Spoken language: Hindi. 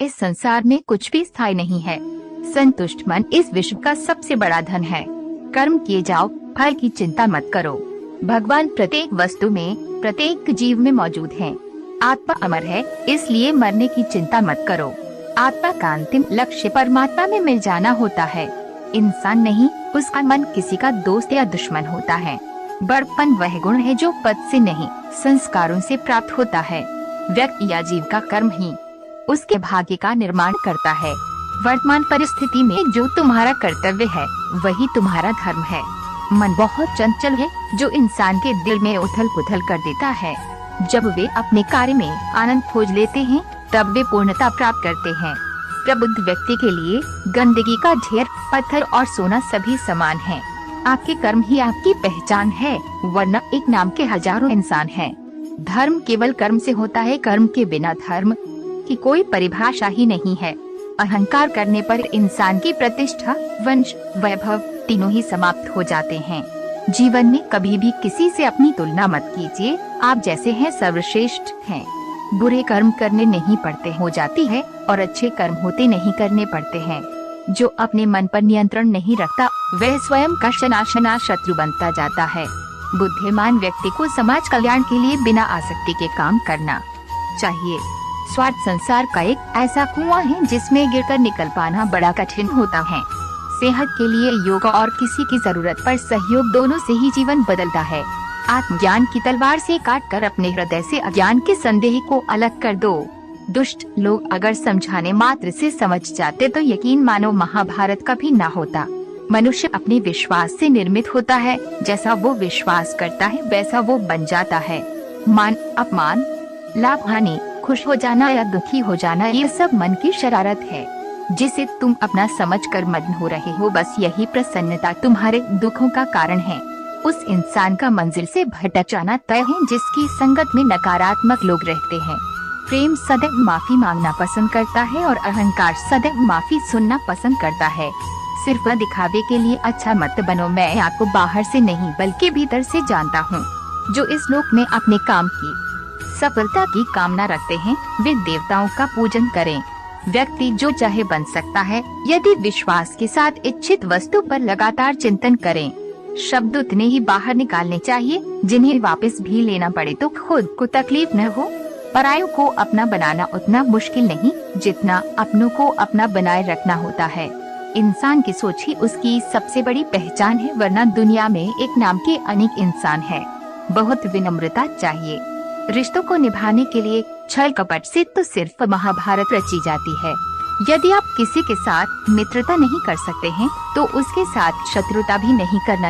इस संसार में कुछ भी स्थायी नहीं है। संतुष्ट मन इस विश्व का सबसे बड़ा धन है। कर्म किए जाओ, फल की चिंता मत करो। भगवान प्रत्येक वस्तु में, प्रत्येक जीव में मौजूद हैं। आत्मा अमर है, इसलिए मरने की चिंता मत करो। आत्मा का अंतिम लक्ष्य परमात्मा में मिल जाना होता है। इंसान नहीं, उसका मन किसी का दोस्त या दुश्मन होता है। बड़पन वह गुण है जो पद से नहीं, संस्कारों से प्राप्त होता है। व्यक्ति या जीव का कर्म ही उसके भाग्य का निर्माण करता है। वर्तमान परिस्थिति में जो तुम्हारा कर्तव्य है वही तुम्हारा धर्म है। मन बहुत चंचल है जो इंसान के दिल में उथल पुथल कर देता है। जब वे अपने कार्य में आनंद खोज लेते हैं तब वे पूर्णता प्राप्त करते हैं। प्रबुद्ध व्यक्ति के लिए गंदगी का ढेर, पत्थर और सोना सभी समान हैं। आपके कर्म ही आपकी पहचान है, वरना एक नाम के हजारों इंसान हैं। धर्म केवल कर्म से होता है, कर्म के बिना धर्म की कोई परिभाषा ही नहीं है। अहंकार करने पर इंसान की प्रतिष्ठा, वंश, वैभव तीनों ही समाप्त हो जाते हैं। जीवन में कभी भी किसी से अपनी तुलना मत कीजिए। आप जैसे हैं सर्वश्रेष्ठ हैं। बुरे कर्म करने नहीं पड़ते हो जाती है और अच्छे कर्म होते नहीं करने पड़ते हैं। जो अपने मन पर नियंत्रण नहीं रखता वह स्वयं का शनाशना शत्रु बनता जाता है। बुद्धिमान व्यक्ति को समाज कल्याण के लिए बिना आसक्ति के काम करना चाहिए। स्वार्थ संसार का एक ऐसा कुआं है जिसमें गिरकर निकल पाना बड़ा कठिन होता है। सेहत के लिए योग और किसी की जरूरत पर सहयोग, दोनों से ही जीवन बदलता है। आत्मज्ञान की तलवार से काटकर अपने हृदय से अज्ञान के संदेह को अलग कर दो। दुष्ट लोग अगर समझाने मात्र से समझ जाते तो यकीन मानो महाभारत कभी न होता। मनुष्य अपने विश्वास से निर्मित होता है। जैसा वो विश्वास करता है वैसा वो बन जाता है। मान अपमान, लाभ हानि, खुश हो जाना या दुखी हो जाना, ये सब मन की शरारत है जिसे तुम अपना समझकर मग्न हो रहे हो। बस यही प्रसन्नता तुम्हारे दुखों का कारण है। उस इंसान का मंजिल से भटक जाना तय है जिसकी संगत में नकारात्मक लोग रहते हैं। प्रेम सदैव माफी मांगना पसंद करता है और अहंकार सदैव माफी सुनना पसंद करता है। सिर्फ दिखावे के लिए अच्छा मत बनो। मैं आपको बाहर से नहीं बल्कि भीतर से जानता हूँ। जो इस लोक में अपने काम की सफलता की कामना रखते हैं वे देवताओं का पूजन करें। व्यक्ति जो चाहे बन सकता है यदि विश्वास के साथ इच्छित वस्तु पर लगातार चिंतन करें। शब्द उतने ही बाहर निकालने चाहिए जिन्हें वापस भी लेना पड़े तो खुद को तकलीफ न हो। परायों को अपना बनाना उतना मुश्किल नहीं जितना अपनों को अपना बनाए रखना होता है। इंसान की सोच ही उसकी सबसे बड़ी पहचान है, वरना दुनिया में एक नाम के अनेक इंसान है। बहुत विनम्रता चाहिए। रिश्तों को निभाने के लिए छल कपट से तो सिर्फ महाभारत रची जाती है। यदि आप किसी के साथ मित्रता नहीं कर सकते हैं तो उसके साथ शत्रुता भी नहीं करना